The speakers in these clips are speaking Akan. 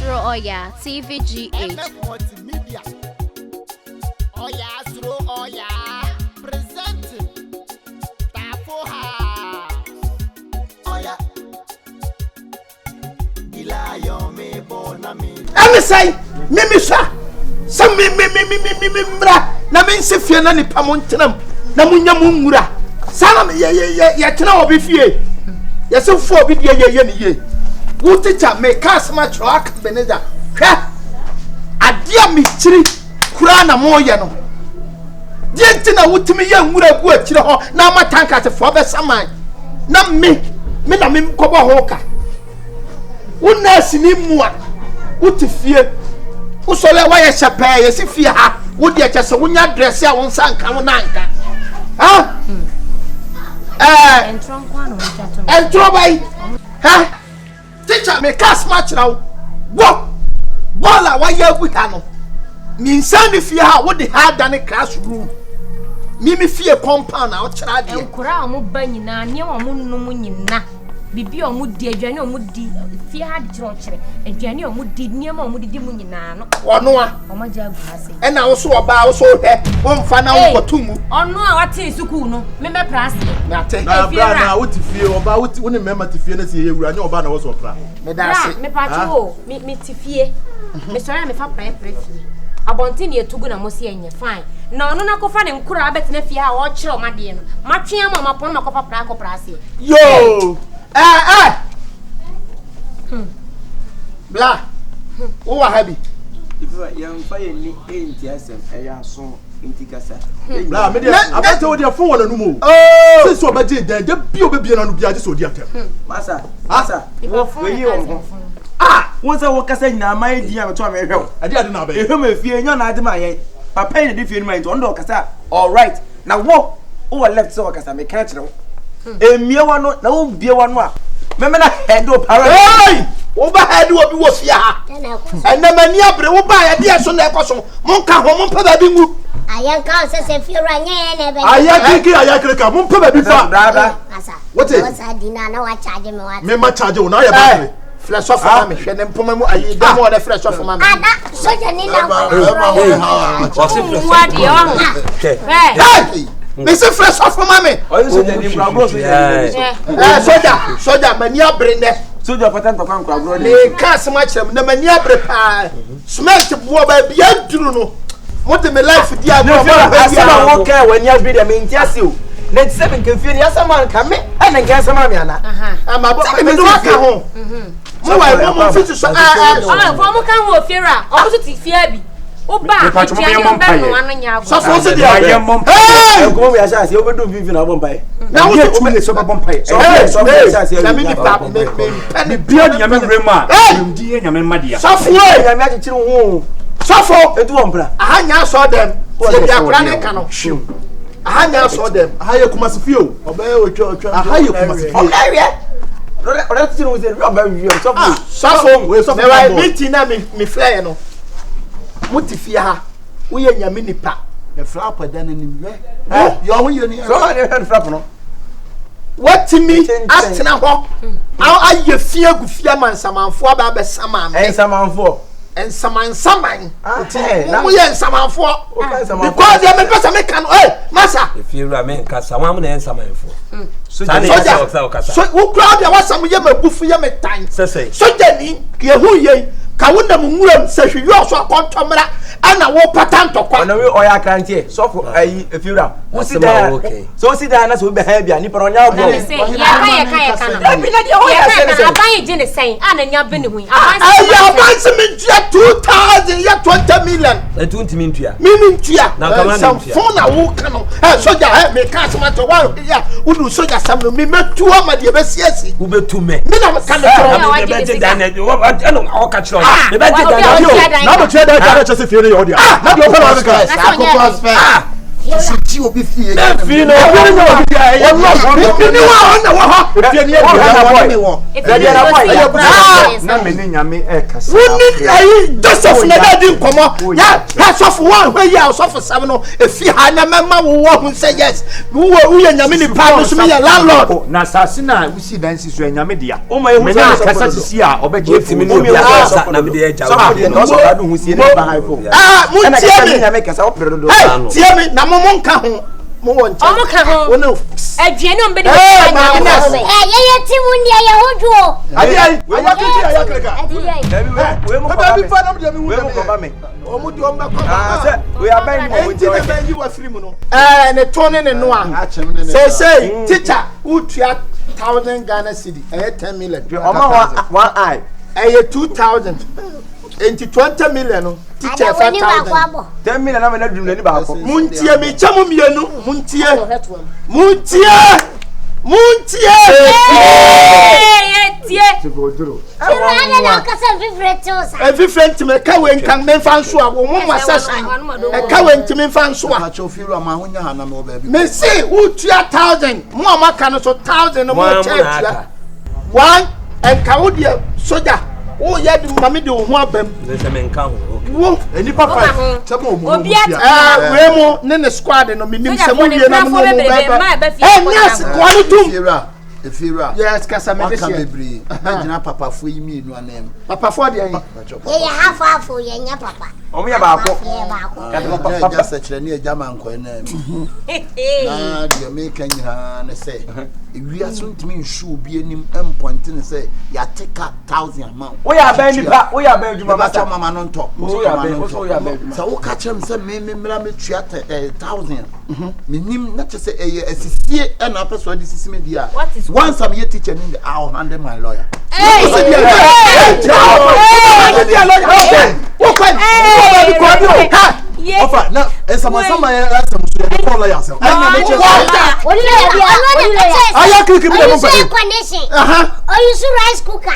Suro Oyaa, Tvgh. Oyaa, Suro Oyaa, presenting Oyaa. I'm say, Mimisha, some mra, Namin na ni Pamontanam, Namunyamura, Salam Yatana of Bifie. Yes, so for ye. Who teacher may cast my truck, AKABENEZER. A dear mystery, Kurana Moyano. DIDNT would me young would have worked now my tank at the father Samai. Not me, Minamim Koba Hoka. Who nurse in him one? Who to fear? Who saw that why a chapagne as if you have would you just a winner dress your own son come on? Ah, and trouble, huh? Teacher, me cast match now. What? Bola, why you with Hano? Means son if you have what they had done a classroom. Mimi fear compound out, child. And Kura Mubana, near Munna. Bibi or Moody, Jenny or Moody, fear had church, and Jenny or Moody, near Moody Munina, or Noah, or my jab. And I also about so that one fan out for 2 months. Oh no, what is Sukuno? Member Plastic. Now, what if you about when remember to finish here? We are no banner was opera. Me pato, me tifie. Mr. Me fa pre. Abontini e tugu na mosi enye fine. Na no na kofa ne nkura abet na fie a wo kire o made no. Matwe ama mapon makofa pra ko prase. Yo! Blah. Who are happy? If you are fire ni ATSM, so intikasa. Blah, media. I bet you your phone no more. Oh! Since so bad day, the bio be na no bia just odi atem. Masa. We you Once I walk aside na my dear to me help. I did not be. If you may fear your na my papa in the different mind on do kasa. All right. Now walk over left so kasa me catch no. E me wa no na wo bie wa no a. Me na head up para. Hey! Overhead will be was ya. And the many abre will buy a dear son. Monka home papa bingu. I can't say if you're running. I can papa before. What is I didn't know what charge me. Me ma charge you now. Flesh off for me. Then Pomamu, I eat them more than fresh off for mamma. So you need Mr. Fresh off for mammy. Soldier, mania bring there. Soldier patent to come crowd. They cast much of the mania prepare. Smash the boy by beyond Juno. What in my life, dear? I won't care when you have been a main you. Let's 7 can feel yes, a man come and then get some Mariana. I'm about to home. So I want to say, I'm from Camofera, also to Fiabi. Oh, bad. So what's it? Hey, go where I say, overdo Vivian of Bombay. Now, what's the so Bombay? So let me penny beyond your memory, man. Dear Yamadia. Software, I imagine you. Suffer and Wombra. I now saw them. They are running cannot shoot. I now saw them. How you come as a few? How you come as a few? That's the real suffer. I meeting me flyer no. Mutifia, we are Yaminipa. The flapper then in the way. You're here. What to me? Ask now. How are you fear good fear man? Some for Babba Saman and some for and some we are some for because they are because I make an oil, Massa. If you remain Casaman and some for. So, who crowd there was some yammer buffy yammer time. So, Jenny, who ye. Kawunda mumuram says you also contomera and a war pattern to come. No, Oyaa can't hear. So, if you are, what's it there? So, sit down as we behave. You put on your body. I buy a Jenny saying, and you're been doing. I want 2,000, yet 20 million. 20 million. Meaning, now some phone a walk. So, I may cast my to one. Yeah, who do so just some me met 2 of my dear yes, who be 2 men. I I'll catch you. The better than you. Now the chair that just if you're the audience. Not your Sisi obi fie. Na fi no. Na me ni nyame e kasa. Woni ayi Joseph na da di nkomo. Ya Joseph one we ya Joseph seven no efi ha na mema wo hu say yes. Wo ye nyame ni pa no so me ya landlord. Na sase na wusi dan si so nyame dia. O ma ye hu say kasa sisi a obeje Timi ni obi asa na me de eja. No so adu hu sie ni ba ha fo. Mun tie me nyame kasa o pedo do. Tie me na mo nka ho. Mo won cha. Omo ka ho. Wono. Aduane o mbede. ye timu ndia ye hoduo. Ayi ayi kreka. We mo Ba bi fa na me hu. we mo ko ba me. Omo di omba ko. Se we aban mo Enti na ba yi wa free mu no. Ne tone ne no a. Say teacher utua 1000 Ghana cedi. 10 million. Oma one eye. 2000. Enti 20 million no. Teacher 5000. 10 million na me na dum na ni ba ko. Muntie me chamu mienu. Muntie. Different me ka we nkan me fan so a wo mo masasa e ka we ntimi fan so a me say who 2000 mo amaka no so 1000 no mo check one and ka wo dia soja wo ye di mame de ho abam Se me nka ho. wo Eni papa. Temo mo. we mo ne squad no minim se mo wie na mo yes quality Efira. yes kasa me Aka dey bebre. Na gina papa fo yi mi enu anem. papa for dey Ye half ye nya papa. Omo ya ba ko. Ye ba ko. Ka mo Papa papa. ja sekere ne eja man ko na mi. Na de me kan nyina ne se. Ewia so ntimi nsu obi enim empoint ne se ya teka 1000 amount. We ya ba nipa, we ya ba adwuma Mama ba cha mama no nto. So ya ba adwuma. Sa wo ka chem se me mra me tua 1000. Minim na che se asisie e na person de sisi me dia. Once I'm your teacher in the I'll handle my lawyer. Offer now some lawyer yourself. Oh, you should rice cooker.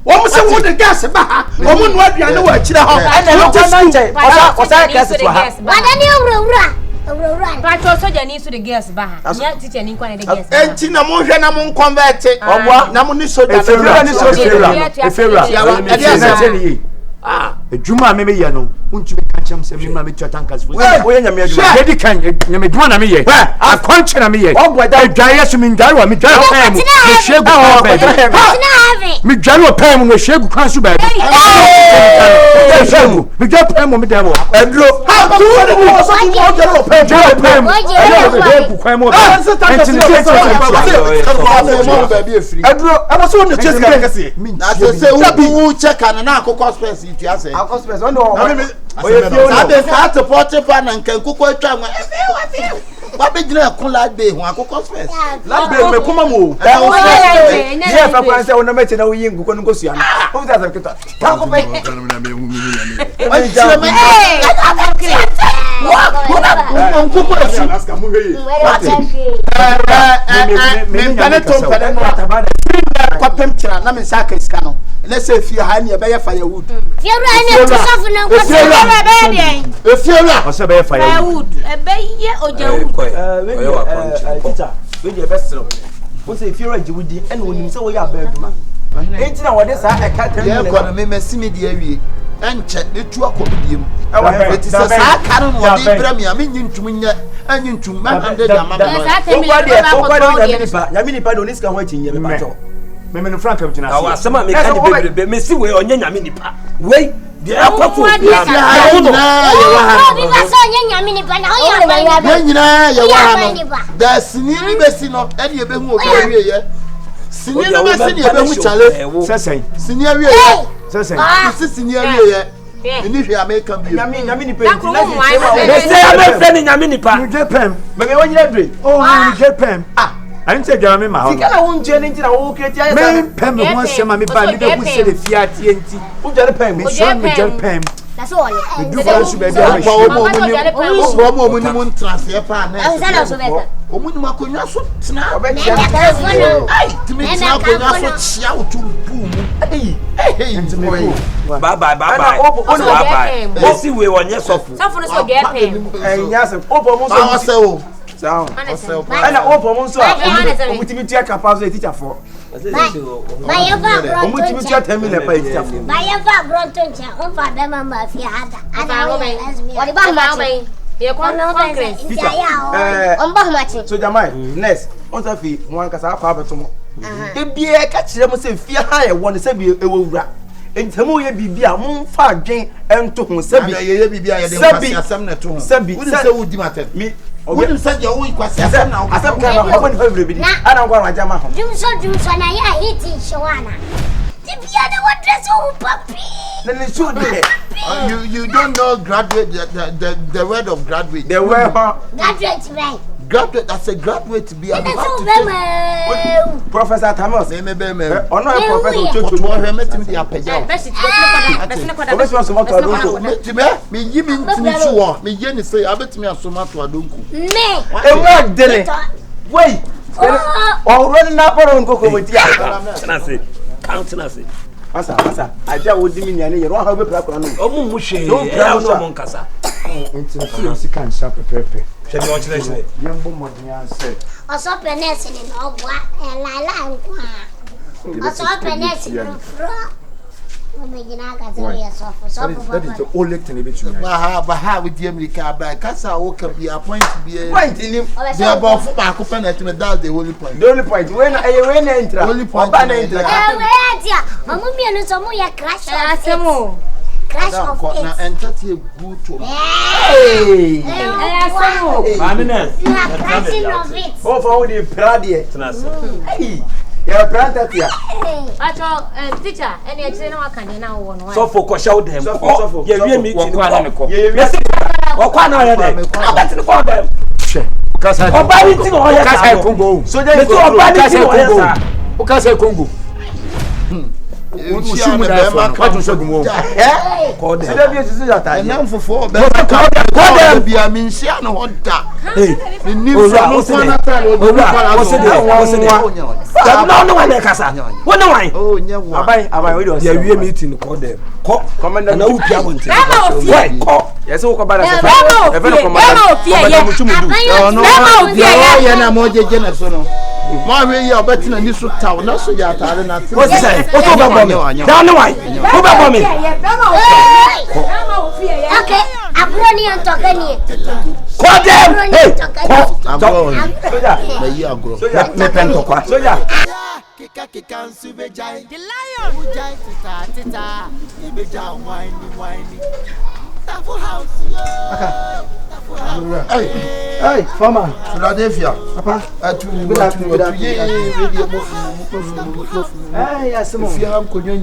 Woman say what the gas ba woman what you know akire ho osa gas to ha Wadani owura Pacho soja ni so the girls ba ha. Nya teacher ni kwa the girls. enti na mo hwe na mo convert omwa na mo ni soja Ejuma me ye no untumi ka chem se me ma me tua tankas fo we nyame adwuma dedi kan nyame duma na me ye akonche na me ye edwaye so me ndare wa me dware pam me shegu me dware wa pam me shegu kwan so ba bi me dware pam me demo edro let's say if you have any firewood. Firewood to suffer no Firewood ose be firewood teacher we dey best no we say firewood jiwudi and onim say we ya ba adwuma enti na we dey sa e ka tem ne ko me mesimi de awie enche ne tu akobidiem eti se sa ka no wo de bra mi ame nyintum nya anyintum ma hande da mama nyame nipa do niska ho achinye me pato me no frank abjina Awa asema me ka ni bebrebe me si we onye nyame nipa we de akwafu Oh, be so nyanya mini ba na o ya nyina ye wa no da sini ni besi no e de be hu obi awie ye sini ni besi ni e be hu chale sesen sini awie ye sesen isi sini awie ye ni hwe American bi nyame nipa enti me say am friend nyame nipa you get pem me wanyira dre oh you get pem I didn't say Jeremy Mahon. Sika na won jeni nti na wo kreti aye. Me pem me ho sema me ba ni da ku se le fia tie nti. Wo jere pem. Me so me jere pem. That's all. Me do for so be dia me. Omo ni mo transfer pa na. I'm saying so better. Omo ni makonwa so tena. Ai, timi tena konwa so chia utu bu mu. Hey, Bye bye. Mo si we wonye sofo. Sofo no so get pem. Enya se opo mo Ba so. se o. Sound. Ana Ana opo mo so. Omutimi tia kapa so teacher for. Omutimi tia 10 million pa teacher for. Bayeva Brontoncha, umfa be mama fi hada. Ana go ben. Odi ba machi. Ye kon concrete. Omba machi. So jamai, next. On sa fi mo ankasa akwa abetomo. E bia ka kire mo se fi ha ye won se bi ewura. Entamo ye bibia mo fa adwen ento ho se bi. Ye bibia ye de kwasi asem na to ho. Sebi. Wo se wo di matem. Mi Wouldn't say you always kwasi asem na. asem ka na open favorite bi. Ana ngwa majama ho. Jumso na ya hiti shwana. Tibia de what dress o papi. Then it should be. You don't know graduate the word of graduate. The word Graduate right. Graduate, that's a graduate to be a Professor Thomas. me Ono e professor Chocho. to hear me to the APAGYA. Me yi me ntimi chuo. Me ye ni say abetimi asoma to adonku. Me. E wo dele. Wait. Already na poro nkoko moti a. Counting us. Asa. Aja wo dimi nya ne ye ro ha be pra kra no. Omu mu hwe. No mo nkasa. Nti si kan sa pepepe. Hwe ni o chire. Yembo modnya se. Oso penesi ni obwa la nkwa. Oso penesi no fro. Omejina ka zo ya so That is the only thing about you. Baha with the America by Kasa woke be a point to be Point in him. they are about for back up and that's the only point. The only point when enter. Only point. Ba na enter. Mamu mi no so mu ya crash Asemo. Crash of Na it. enter to good to. Hey. Asemo. Mamina. Crashing of it. Oh for the prade. Hey. Ya pranta tia. Acho teacher, ene e kire na wakanye na wo no. So for kwasha dem. So Ye wie meeting Kwa na ko. Ye Okwa na ye dem. Abeti ko dem. Kasa. Oba ni ti no ye Kasa sa. Congo. So Me to oba ni ti no ye sa. O kasa Congo. Usimu da fa. Kwa tunso gumo. Ko dem. so da bi esusu ya ta. Enam fofo be Ko dem. be a minsia no hoda. Hey. Ni no na tell you. No one kasa. Wo no one. Oh nyewa. Abai we do. Ye wie meeting ko dem. Ko. Commander Na upia wonte. Why? Ko. Yes we ko bada se. Ye na mo jeje na so no. Mo we ye obetina ni so taw na so ya tare na te. What say? What to bomb me? Down the way. Who bomb me? Okay, abroni antokani. Call them. Hey. Soja. Na yi agro. Me pento kwa. Soja. Kika nsubejai. The lion. Ubejai tita. Ibeja whiny. Tafu house. Hey, farmer, Philadelphia. Papa, if you have Konya,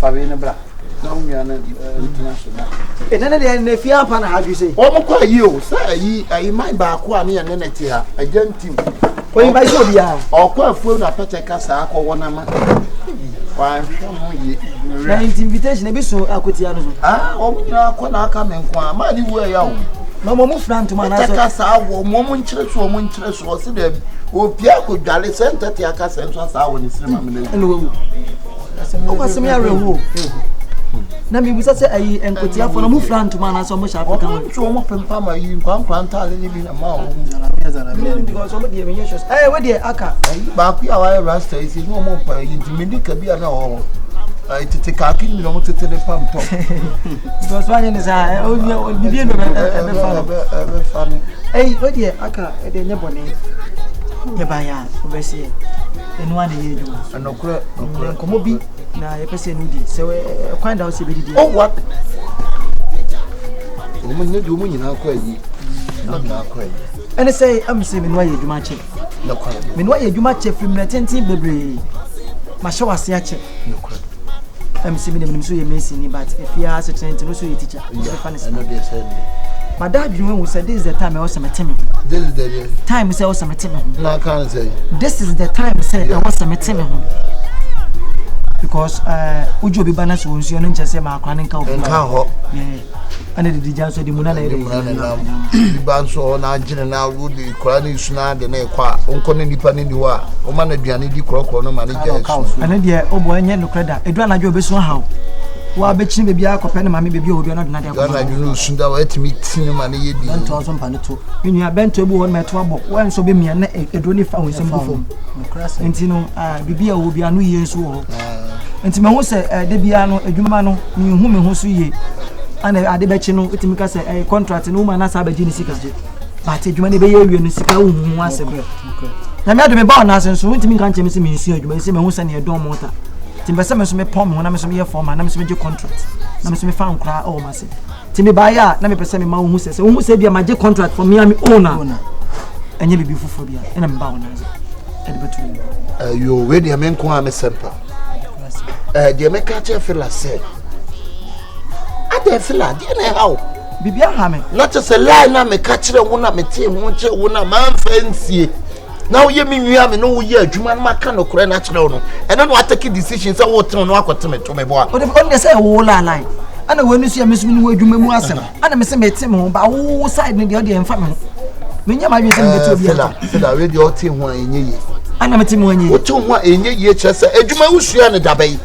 Favina Bra. Now we are international. And then the fear pan how you say. Oh, quite you, sir. I might back one and then a gentle. When by Oyaa. Or quite full of Petecasa or one man. Why, Na invitation e bi so akotia no so. O na ko na aka men kwa ma ni wo ya o. Na mo mu front man na so. Petecasa wo mo nkyere so o se da bi. O pia ko dwale center ti aka se so sa wo ni sinema me na. Eno wo. O kwasem ya rewo. Na mi busa se ayi enkotia fo na mu front man na so mo sha Africa man. O mo pempa ma yi nkwa ntale ni bi na ma o. Because some dey mention. Eh we dey aka. Ba ku ya wa rasta is no mo pa yi ntimi ka bia na o. Tete kaki ni no tete de pam top. Because one is o bibie no be fan. Eh we dey aka e dey nyebone. Nyeba ya obese. Enu ane ye ju. Anokura komo bi na ye pese no di. Se we kwan da o se be di. Oh what? O mo nye du mo nyina kwa yi. Na kwa yi. Ene say am se me no ye dwuma che. Na kwa. Me no ye dwuma che fim na tenten bebre. Ma hye wase a che. Na kwa. Am se me dem so ye mesi ni but if you are a tenten no so ye teacher. I know they said. My dad, you said this is the time I was meeting. This is the time I was meeting. No, I can't say. This is the time I said I was meeting. Because Ujo be banners was your name just say my cranning cow. Yeah. And the DJ said the Munana. The banso on Argent now would the cranny snag and a qua, Uncle Independent you are. Oman Biani di Croc on the manager. And then the Oboyan no credit. It ran a job so how. Wa betching baby a copena mammy baby will be another. You soon that meet cinema 1,000 pounds. In your bent to on my trouble, once so be me and a drone found some form. And Bibia will be a New Year's war. And Timon said, Debiano, a Jumano, new woman who see and I debate you with me a contract and woman as a genius. But you may be a sicker once a breath. The madam about us and so went to me can't see you may see me who send your dorm water. Timber me pom when I'm some year for my name is contract. I'm some found cry all myself. Timmy Baya, let me present me who says, who said be my contract for me, I'm owner. And you be phobia, and I'm bound as you already a man call me semper. The American fella said, I don't feel like how. Bibia Hammy, not just a line, I'm a catcher, one of my team, won't you, one of my fancy. Now you mean you have no year, Juman Macano, natural, and then what taking decisions. I will turn what to me, boy. But if only say a whole line, and when you see a Miss Minway, you may was and I'm a same but all side in the other family. When you might be the radio team one in ye. And I'm a team when you told one in ye, just a Juma and a dabby.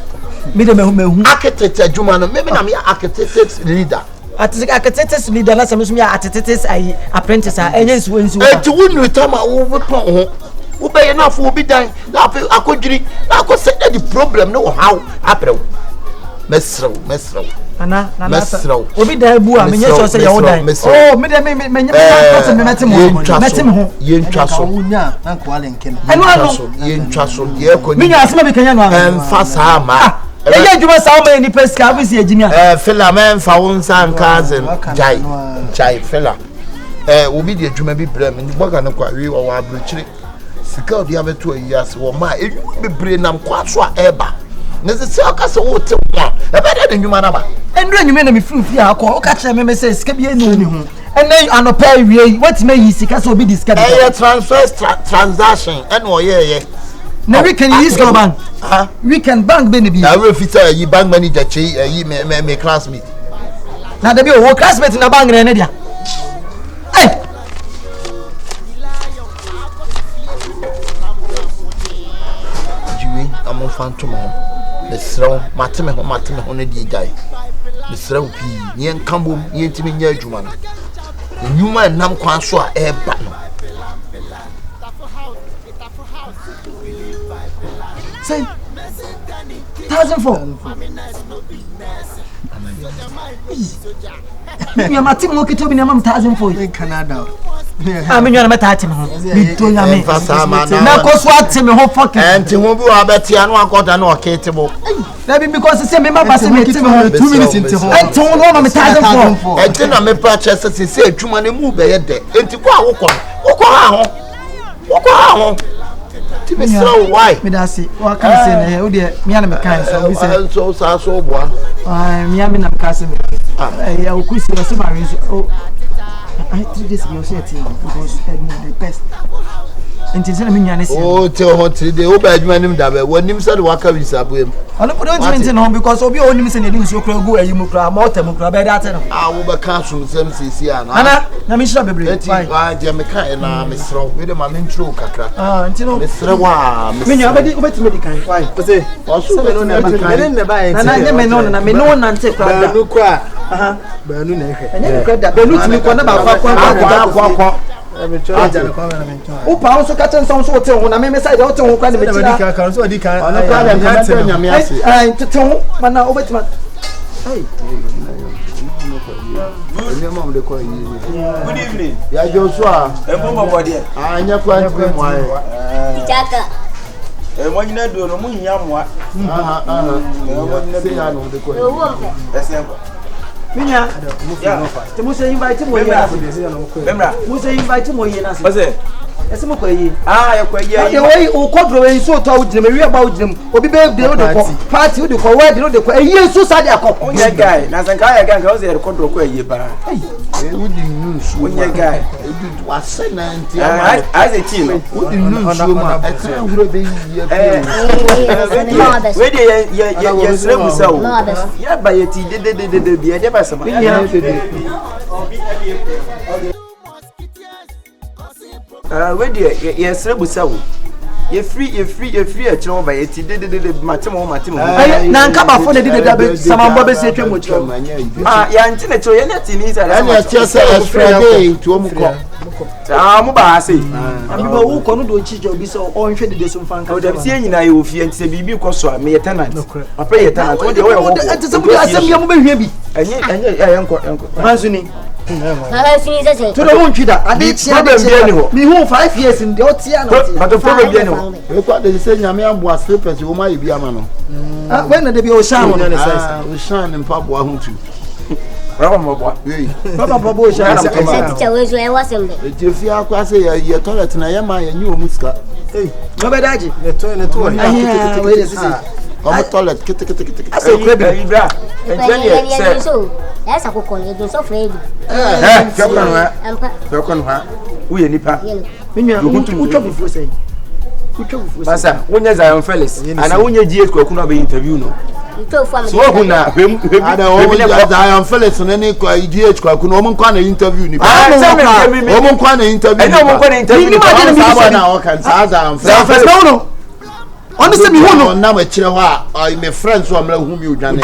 Midam architect, Jumano, maybe I'm your architect leader. Architect's leader, that's a architect's apprentice, and yes, when to win with Tama over who pay enough will be done. I could say the problem, no how. April. Messro. Anna, Messro. Obi da bu a menye so say you die. Oh, me dem me met him. Yen twaso. Unya na kwale nkem. Yen twaso. Ye ko ni. Me nya asema be kanya no. Emfasa ma. Eya adwuma sa o ma ni pesca abisi engineer. Fela men fa wonsa cousin Jai fela. Obi de adwuma bi brem ni boga no kwa wi o wa abrochire. Sika odi abeto ayas wo ma enwuma bebre nam kwa so a eba. Nese se akase wo te wa. E be de enwuma na ba. Endro enwuma na me free akọ o ka kire me say sika bi enu ni ho. Enen anopa wie what me yi sika so obi discard. Transfer transaction and wo ye. Na we can use go bank. We can bank be bi. Na we fit yi bank manager che yi me classmate. Na da bi o classmate na bank na dia. Hey. Jiwe am phantom ho. The srow mateme ho na die guy. The srow pi yen kambom yen timi nya adwuma no. Enwuma nam kwan so a eba no. Say 1,004. Me am team mo kito bi na mam 1,004 in Canada. Ah me nyana meta team ho. Bi to nya me. Na ko so atem ho fucking. Enti ho bi wa betia no akoda na oketebo. Na bi because say me ma ba say me team ho 2 minutes into ho. Enti ho no ma 1,004. Enti na me pa chese se adwuma ne mu be ye de. Enti ko a wokọ ha ho. Me so why? Me da see. What can I say na? O de me ana me kan so we say. So boa. Me am na me kan say me. Ya o kusi o se ma reason. Oh. I 3 days ago say it because the best. Until say me nyane say. Oh, tell hot 3 days. O ba adwuma nim da be. Wonim say the waka visa boem. Ono po don't mention no because obi onim say na dim so kra go ayi mu kra ma otem kra be that no. Ah, wo ba kan so sem sisi ana. Ana, na me shira bebre. Why je me kan na me sro. We de ma me intro kakra. Ah, ntino. Me sro wa. Me nya obedi me kan. Why? Say, also me no na kan. Na nye me no na me no na nte kra da. Banu kwa. Aha. Banu na ehwe. Enye kra da. Banu timi kwa na ba kwa. Upa also catch some sort of na me side out on kwa me tira. Kan so di kan. Ono kwa dem na nyame ase. Teton mana obetima. Hey. Good evening. Ya Joshua. Ebo body. Anya kwa ntwe mo aye. Chaka. Mo nyina do no mo nya mo. Mo nyina se ya no de kwa. Owo mpe. Ese Minya. Yeah. The Musa invite mo here. Remember. Musa invite mo here na. What's it? Ese mo kwayi. Ah, ya kwayi. The way o kodro we so to awudinem we aba awudinem. Obi be de o de ko party o de ko wedding o de ko eyi so sa de akọ. Onye guy, na sanka ya guy ka o se kodro ko eyi ba. Wodi news. Onye guy. Edu wase na nti Ah, as a team. Wodi news ma. Etra huro be yi. We dey ye sre musa o. Ya ba ye ti de bi e de ba sama. We dey ye sre musa o. Ye free e chiro ba ye ti de matemo. Na nka ba fo de da be samambo be se twemo chiro. Ah, ya nti na chiro ye na ti ni sa. Ana tia se extra day to mu ko. Ah, mu ba ase. Abi ba wo ko no do chi jo bi so o nhwe de so mfa nka. O dem sie nyina ye ofie nti se bibi ko so a me ye tenant. Papa ye tenant. O de wo ye wo. Ati se mu asem ya mu be hwe bi. Enye yanko. Mansuni. To the one chida. Ade tia de. Mi hu 5 years in the otia na. But the problem be no. We kwa de se nyame aboa slippers wo ma ye bia ma no. Ah, when de bi o shan wo na size. O shan mpa boa hu tu. Raba mo boa. Papa bobo shan. teacher we so e wasem de. Ejefi akwa se ye toilet na ye ma ye nyi o muska. Hey, no be daji. Le toilet wo. Ah, we dey see. O toilet kete. Ase krebi ibra. Enje ye so. Esa ko kon e do so fredi. Fekon ha. Wo ye nipa. Minya, utwa fufu sei. Basa, wonye Zion Felix. Ana wonye GH kwaku na be interview no. To fam. So who na Ada o mo Zion Felix ne ne kwa GH kwaku no mo nkwa na interview ni. O mo nkwa na interview. Eno mo nkwa na interview. Ni ma de mi na o kan Zion Felix. No. Oni se mi hu no na ma kire ho a my friends so amla hu mi odwane.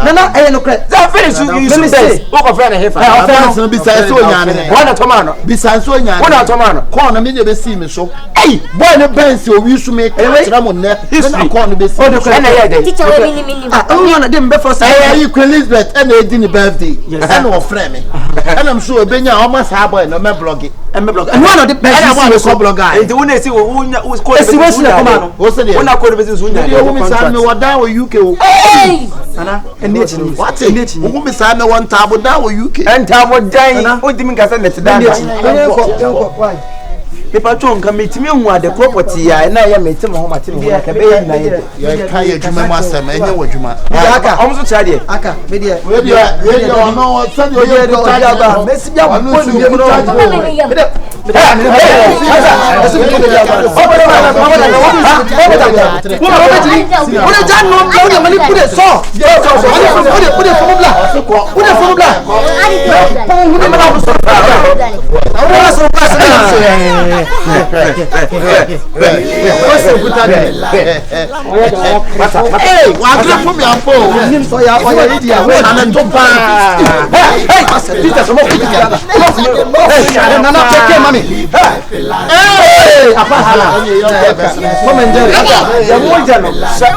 Nana aye no kre. Zion Felix you so best. Wo ko friend hefa. Friends no bi sai so nyane. Wana tomano. Bi sai so nyane. Wana tomano. Ko na me ne be see me so. Ei, boy ne bensi o wi su me kira mo ne. Na ko no be see. Na ye dey. Teacher we mini. Ah, o na dem be for say. Hey, Queen Elizabeth and edi ni birthday. And o friend me. And I'm sure obenya o ma sa boy no me blog. And one of the best is a blog guy. Enti wona si wo ko esi wo sina koma no. Wona ko be so nya. You me sa me wa down with UK. Hey! Ana ene chi ni. What? You me sa me one table down with UK. And tabo dan. O di mi ka say net dan. Why? Pepa to nka metimi hu ade property ya na ya metimi ho matimi ho ka be na ye. Ya ka ye dwuma mu asem enye wadwuma. Aka omso cha de. Aka me de. We de ono send you de charge ba. Messi bia mo ko ni mo no. Hey, apasala. Come and tell you. Ya moja no.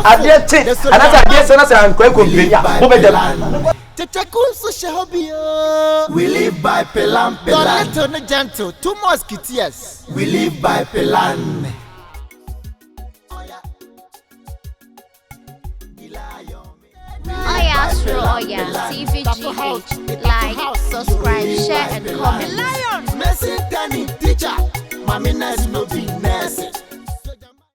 Ade ti. Anata ade se na se an kwa kompe. Mo be dem. We live by Pelan. Don't let gentle. 2 musketeers. We live by Pelan. Oyaa, Suro, Oyaa, Tvgh, like, subscribe, share, and comment. Lions, Messi, Danny, teacher. Mami, nice, no be nice.